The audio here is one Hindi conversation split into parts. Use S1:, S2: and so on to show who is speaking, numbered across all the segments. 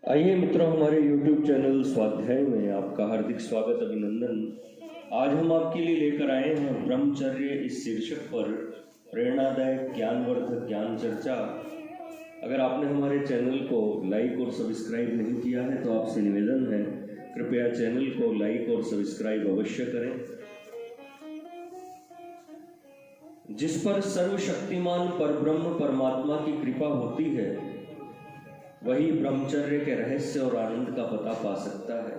S1: आइए मित्रों, हमारे YouTube चैनल स्वाध्याय में आपका हार्दिक स्वागत, अभिनंदन। आज हम आपके लिए लेकर आए हैं ब्रह्मचर्य इस शीर्षक पर प्रेरणादायक ज्ञानवर्धक ज्ञान चर्चा। अगर आपने हमारे चैनल को लाइक और सब्सक्राइब नहीं किया है तो आपसे निवेदन है, कृपया चैनल को लाइक और सब्सक्राइब अवश्य करें। जिस पर सर्वशक्तिमान परब्रह्म परमात्मा की कृपा होती है वही ब्रह्मचर्य के रहस्य और आनंद का पता पा सकता है।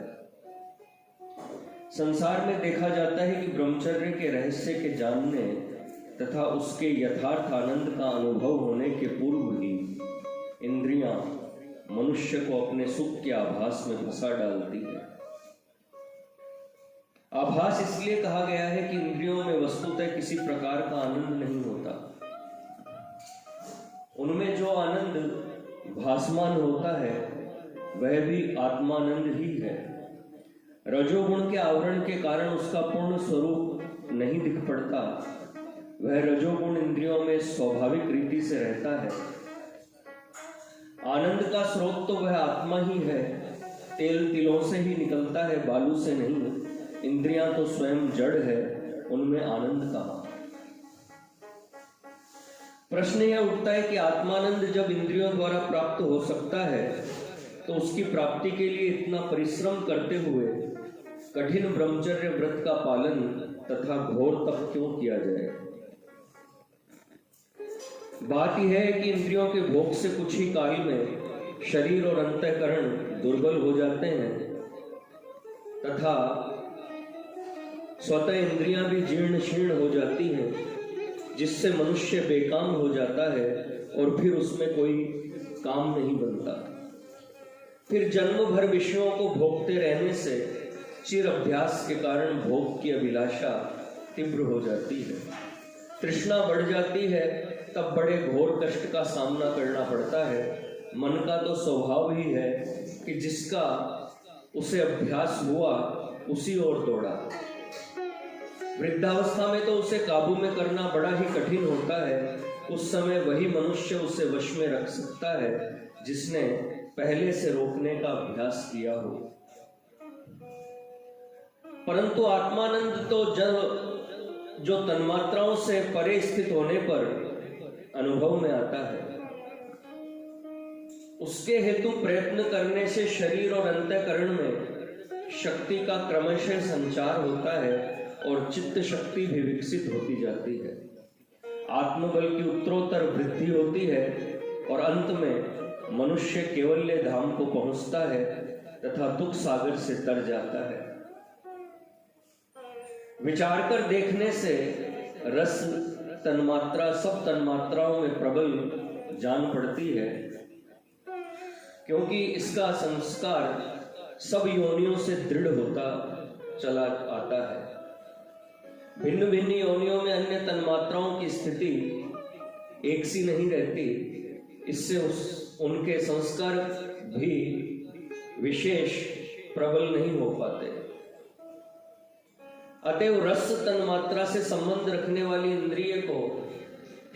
S1: संसार में देखा जाता है कि ब्रह्मचर्य के रहस्य के जानने तथा उसके यथार्थ आनंद का अनुभव होने के पूर्व ही इंद्रियां मनुष्य को अपने सुख के आभास में फंसा डालती है। आभास इसलिए कहा गया है कि इंद्रियों में वस्तुतः किसी प्रकार का आनंद नहीं होता। उनमें जो आनंद भासमान होता है वह भी आत्मानंद ही है। रजोगुण के आवरण के कारण उसका पूर्ण स्वरूप नहीं दिख पड़ता। वह रजोगुण इंद्रियों में स्वाभाविक रीति से रहता है। आनंद का स्रोत तो वह आत्मा ही है। तेल तिलों से ही निकलता है, बालू से नहीं। इंद्रियां तो स्वयं जड़ है, उनमें आनंद कहाँ। प्रश्न यह उठता है कि आत्मानंद जब इंद्रियों द्वारा प्राप्त हो सकता है तो उसकी प्राप्ति के लिए इतना परिश्रम करते हुए कठिन ब्रह्मचर्य व्रत का पालन तथा घोर तप क्यों किया जाए। बात यह है कि इंद्रियों के भोग से कुछ ही काल में शरीर और अंतःकरण दुर्बल हो जाते हैं तथा स्वतः इंद्रियां भी जीर्ण शीर्ण हो जाती हैं, जिससे मनुष्य बेकाम हो जाता है और फिर उसमें कोई काम नहीं बनता। फिर जन्म भर विषयों को भोगते रहने से चिर अभ्यास के कारण भोग की अभिलाषा तीव्र हो जाती है, तृष्णा बढ़ जाती है। तब बड़े घोर कष्ट का सामना करना पड़ता है। मन का तो स्वभाव ही है कि जिसका उसे अभ्यास हुआ उसी ओर दौड़ा। वृद्धावस्था में तो उसे काबू में करना बड़ा ही कठिन होता है। उस समय वही मनुष्य उसे वश में रख सकता है जिसने पहले से रोकने का अभ्यास किया हो। परंतु आत्मानंद तो जो तन्मात्राओं से परे स्थित होने पर अनुभव में आता है, उसके हेतु प्रयत्न करने से शरीर और अंतःकरण में शक्ति का क्रमशः संचार होता है और चित्त शक्ति भी विकसित होती जाती है। आत्मबल की उत्तरोत्तर वृद्धि होती है और अंत में मनुष्य केवल्य धाम को पहुंचता है तथा दुख सागर से तर जाता है। विचार कर देखने से रस तन्मात्रा सब तन्मात्राओं में प्रबल जान पड़ती है, क्योंकि इसका संस्कार सब योनियों से दृढ़ होता चला आता है। भिन्न भिन्न योनियों में अन्य तन्मात्राओं की स्थिति एक सी नहीं रहती। इससे उनके संस्कार भी विशेष प्रबल नहीं हो पाते। अतएव रस तन्मात्रा से संबंध रखने वाली इंद्रिय को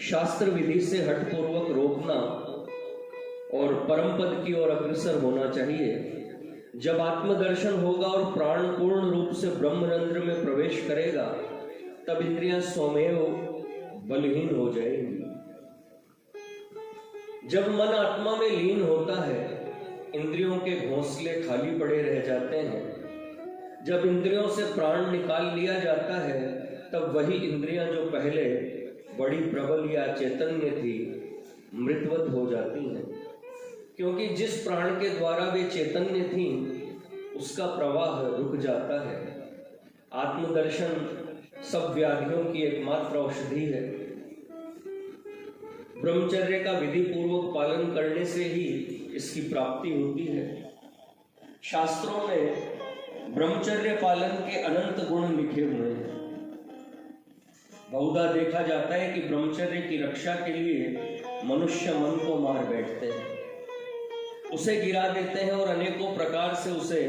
S1: शास्त्र विधि से हठपूर्वक रोकना और परम पद की ओर अग्रसर होना चाहिए। जब आत्मदर्शन होगा और प्राण पूर्ण रूप से ब्रह्मरंध्र में प्रवेश करेगा तब इंद्रियां स्वमेव बलहीन हो जाएंगी। जब मन आत्मा में लीन होता है इंद्रियों के घोंसले खाली पड़े रह जाते हैं। जब इंद्रियों से प्राण निकाल लिया जाता है तब वही इंद्रियां जो पहले बड़ी प्रबल या चैतन्य थी मृतवत हो जाती हैं, क्योंकि जिस प्राण के द्वारा वे चैतन्य थी उसका प्रवाह रुक जाता है। आत्मदर्शन सब व्याधियों की एकमात्र औषधि है। ब्रह्मचर्य का विधि पूर्वक पालन करने से ही इसकी प्राप्ति होती है। शास्त्रों में ब्रह्मचर्य पालन के अनंत गुण लिखे हुए हैं। बहुधा देखा जाता है कि ब्रह्मचर्य की रक्षा के लिए मनुष्य मन को मार बैठते हैं, उसे गिरा देते हैं और अनेकों प्रकार से उसे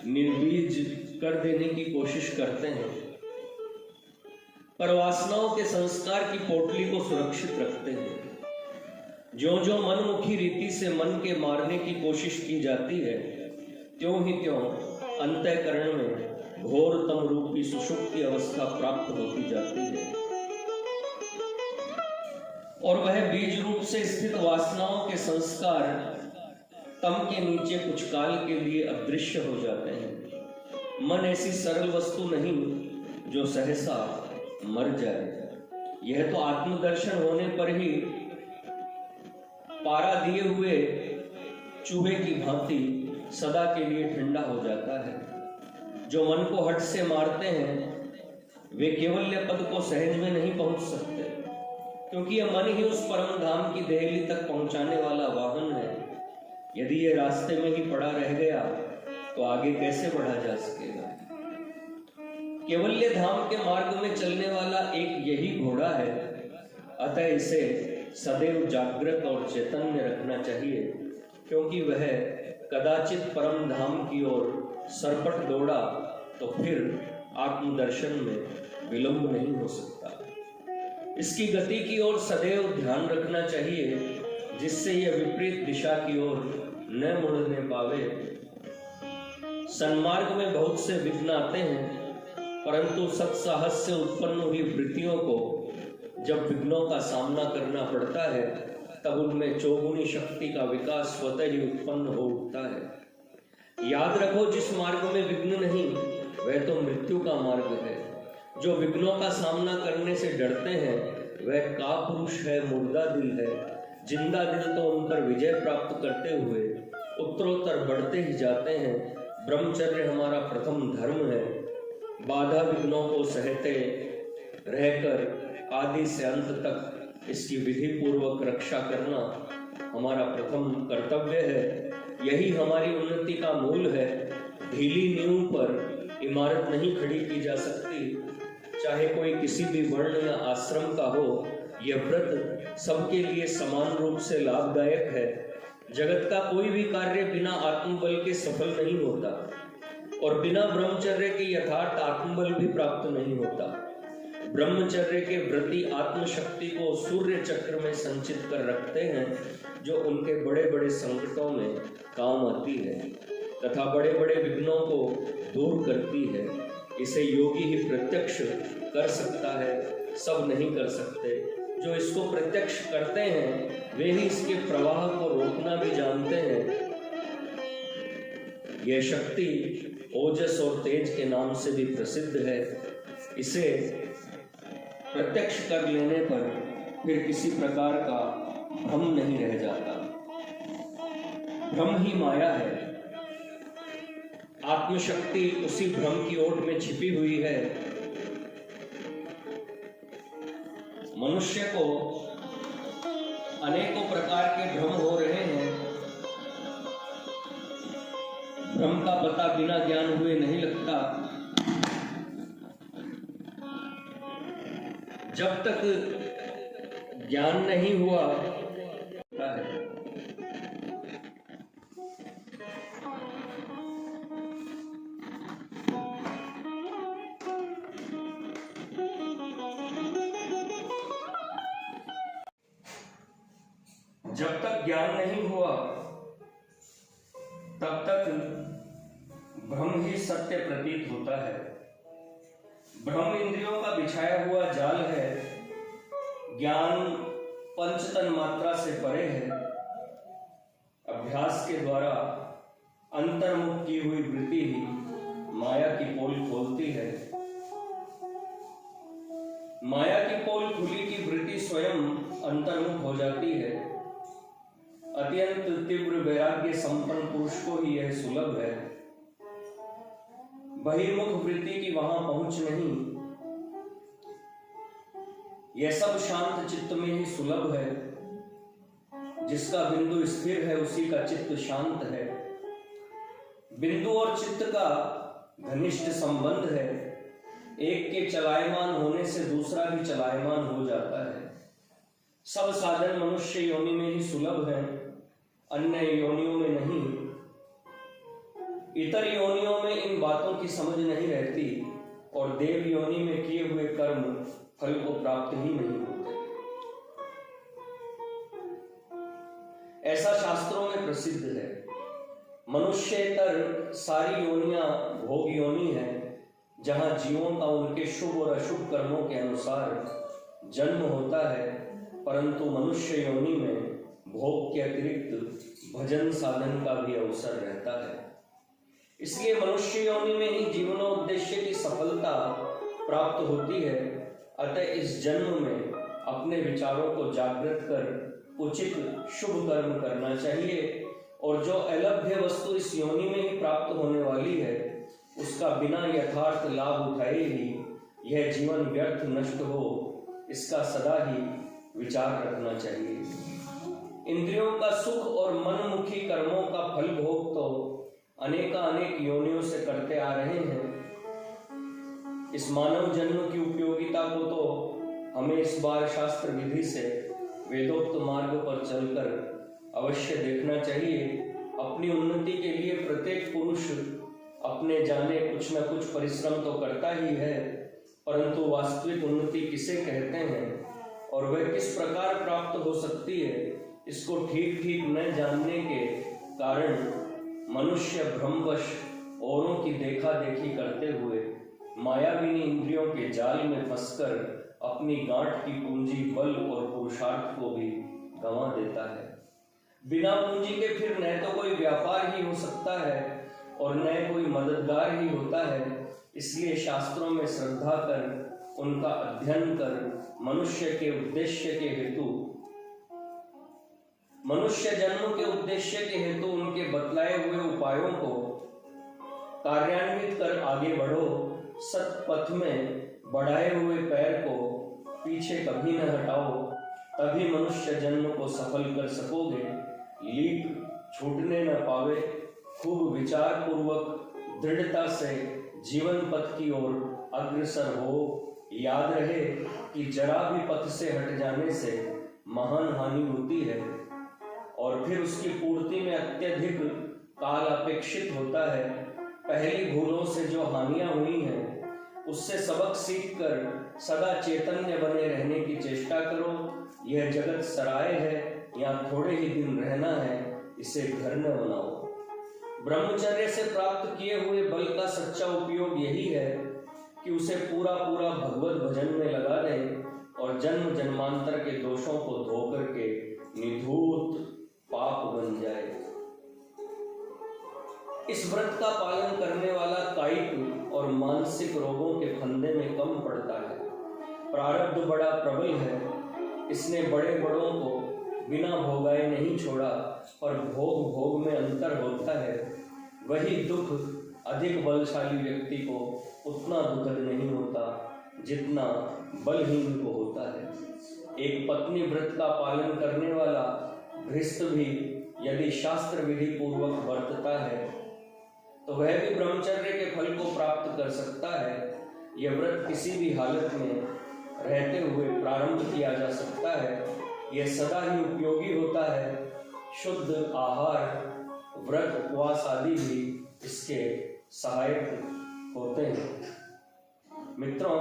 S1: निर्बीज कर देने की कोशिश करते हैं, पर वासनाओं के संस्कार की पोटली को सुरक्षित रखते हैं। ज्यों ज्यों मनमुखी रीति से मन के मारने की कोशिश की जाती है, त्यों ही त्यों अंतःकरण में घोर तम रूपी सुषुप्ति अवस्था प्राप्त होती जाती है और वह बीज रूप से स्थित वासनाओं के संस्कार तम के नीचे कुछ काल के लिए अदृश्य हो जाते हैं। मन ऐसी सरल वस्तु नहीं जो सहसा मर जाए। यह तो आत्मदर्शन होने पर ही पारा दिए हुए चूहे की भांति सदा के लिए ठंडा हो जाता है। जो मन को हट से मारते हैं वे केवल्य पद को सहज में नहीं पहुंच सकते, क्योंकि यह मन ही उस परम धाम की देहली तक पहुंचाने वाला वाहन है। यदि ये रास्ते में ही पड़ा रह गया तो आगे कैसे बढ़ा जा सकेगा। केवल्य धाम के मार्ग में चलने वाला एक यही घोड़ा है, अतः इसे सदैव जागृत और चैतन्य रखना चाहिए, क्योंकि वह कदाचित परम धाम की ओर सरपट दौड़ा तो फिर आत्मदर्शन में विलंब नहीं हो सकता। इसकी गति की ओर सदैव ध्यान रखना चाहिए, जिससे यह विपरीत दिशा की ओर न मुड़ने पावे। सन्मार्ग में बहुत से विघ्न आते हैं, परंतु सत्साहस से उत्पन्न हुई वृत्तियों को जब विघ्नों का सामना करना पड़ता है तब उनमें चौगुनी शक्ति का विकास स्वतः ही उत्पन्न हो उठता है। याद रखो, जिस मार्ग में विघ्न नहीं वह तो मृत्यु का मार्ग है। जो विघ्नों का सामना करने से डरते हैं वह कापुरुष है, मुर्दा दिल है। जिंदा दिल तो उन पर विजय प्राप्त करते हुए उत्तरोत्तर बढ़ते ही जाते हैं। ब्रह्मचर्य हमारा प्रथम धर्म है। बाधा विघ्नों को सहते रहकर आदि से अंत तक इसकी विधि पूर्वक रक्षा करना हमारा प्रथम कर्तव्य है। यही हमारी उन्नति का मूल है। ढीली नींव पर इमारत नहीं खड़ी की जा सकती, चाहे कोई किसी भी वर्ण या आश्रम का हो। यह व्रत सबके लिए समान रूप से लाभदायक है। जगत का कोई भी कार्य बिना आत्मबल के सफल नहीं होता और बिना ब्रह्मचर्य के यथार्थ आत्मबल भी प्राप्त नहीं होता। ब्रह्मचर्य के व्रती आत्मशक्ति को सूर्य चक्र में संचित कर रखते हैं, जो उनके बड़े बड़े संकटों में काम आती है तथा बड़े बड़े विघ्नों को दूर करती है। इसे योगी ही प्रत्यक्ष कर सकता है, सब नहीं कर सकते। जो इसको प्रत्यक्ष करते हैं वे ही इसके प्रवाह को रोकना भी जानते हैं। यह शक्ति ओजस और तेज के नाम से भी प्रसिद्ध है। इसे प्रत्यक्ष कर लेने पर फिर किसी प्रकार का भ्रम नहीं रह जाता। भ्रम ही माया है। आत्मशक्ति उसी भ्रम की ओट में छिपी हुई है। मनुष्य को अनेकों प्रकार के भ्रम हो रहे हैं। भ्रम का पता बिना ज्ञान हुए नहीं लगता। जब तक ज्ञान नहीं हुआ है। जब तक ज्ञान नहीं हुआ तब तक भ्रम ही सत्य प्रतीत होता है। भ्रम इंद्रियों का बिछाया हुआ जाल है। ज्ञान पंचतन मात्रा से परे है। अभ्यास के द्वारा अंतर्मुख की हुई वृत्ति ही माया की पोल खोलती है। माया की पोल खुली की वृत्ति स्वयं अंतर्मुख हो जाती है। अत्यंत तीव्र वैराग्य संपन्न पुरुष को ही यह सुलभ है। बहिर्मुख वृत्ति की वहां पहुंच नहीं। यह सब शांत चित्त में ही सुलभ है। जिसका बिंदु स्थिर है उसी का चित्त शांत है। बिंदु और चित्त का घनिष्ठ संबंध है। एक के चलायमान होने से दूसरा भी चलायमान हो जाता है। सब साधन मनुष्य योनि में ही सुलभ है, अन्य योनियों में नहीं। इतर योनियों में इन बातों की समझ नहीं रहती और देव योनि में किए हुए कर्म फल को प्राप्त ही नहीं होते। ऐसा शास्त्रों में प्रसिद्ध है। मनुष्येतर सारी योनियां भोग योनि है, जहां जीवों का उनके शुभ और अशुभ कर्मों के अनुसार जन्म होता है, परंतु मनुष्य योनि में भोग के अतिरिक्त भजन साधन का भी अवसर रहता है। इसलिए मनुष्य योनि में ही जीवनोद्देश्य की सफलता प्राप्त होती है। अतः इस जन्म में अपने विचारों को जागृत कर उचित शुभ कर्म करना चाहिए, और जो अलभ्य वस्तु इस योनि में ही प्राप्त होने वाली है, उसका बिना यथार्थ लाभ उठाए ही यह जीवन व्यर्थ नष्ट हो, इसका सदा ही विचार रखना चाहिए। इंद्रियों का सुख और मनमुखी कर्मों का फल भोग तो अनेक योनियों से करते आ रहे हैं। इस मानव जन्म की उपयोगिता को तो हमें इस बार शास्त्र विधि से वेदोक्त मार्ग पर चलकर अवश्य देखना चाहिए। अपनी उन्नति के लिए प्रत्येक पुरुष अपने जाने कुछ न कुछ परिश्रम तो करता ही है, परंतु वास्तविक उन्नति किसे कहते हैं और वह किस प्रकार प्राप्त हो सकती है, इसको ठीक ठीक न जानने के कारण मनुष्य भ्रमवश औरों की देखा देखी करते हुए मायाविनी इंद्रियों के जाल में फंसकर अपनी गांठ की पूंजी, बल और पुरुषार्थ को भी गंवा देता है। बिना पूंजी के फिर न तो कोई व्यापार ही हो सकता है और न कोई मददगार ही होता है। इसलिए शास्त्रों में श्रद्धा कर उनका अध्ययन कर मनुष्य जन्म के उद्देश्य के हेतु उनके बतलाए हुए उपायों को कार्यान्वित कर आगे बढ़ो। सत्पथ में बढ़ाए हुए पैर को पीछे कभी न हटाओ, तभी मनुष्य जन्म को सफल कर सकोगे। लीक छूटने न पावे, खूब विचार पूर्वक दृढ़ता से जीवन पथ की ओर अग्रसर हो। याद रहे कि जरा भी पथ से हट जाने से महान हानि होती है और फिर उसकी पूर्ति में अत्यधिक काल अपेक्षित होता है। पहली भूलों से जो हानियां हुई हैं, उससे सबक सीखकर सदा चैतन्य बने रहने की चेष्टा करो। यह जगत सराय है, यहाँ थोड़े ही दिन रहना है, इसे घर न बनाओ। ब्रह्मचर्य से प्राप्त किए हुए बल का सच्चा उपयोग यही है कि उसे पूरा पूरा भगवत भजन में लगा दें और जन्म जन्मांतर के दोषों को धो करके निधूत पाप बन जाए। इस व्रत का पालन करने वाला कायिक और मानसिक रोगों के फंदे में कम पड़ता है। प्रारब्ध बड़ा प्रबल है, इसने बड़े बड़ों को बिना भोगाए नहीं छोड़ा, पर भोग भोग में अंतर होता है। वही दुख अधिक बलशाली व्यक्ति को उतना दुखद नहीं होता जितना बलहीन को होता है। एक पत्नी व्रत का पालन करने वाला गृहस्थ भी यदि शास्त्र विधि पूर्वक वर्तता है तो वह भी ब्रह्मचर्य के फल को प्राप्त कर सकता है। यह व्रत किसी भी हालत में रहते हुए प्रारंभ किया जा सकता है। यह सदा ही उपयोगी होता है। शुद्ध आहार, व्रत, उपवास आदि भी इसके सहायक होते हैं। मित्रों,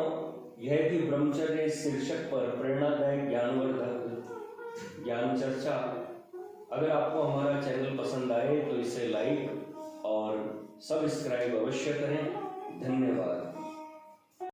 S1: यह भी ब्रह्मचर्य शीर्षक पर प्रेरणादायक ज्ञानवर्धक ज्ञान चर्चा। अगर आपको हमारा चैनल पसंद आए तो इसे लाइक और सब्सक्राइब अवश्य करें। धन्यवाद।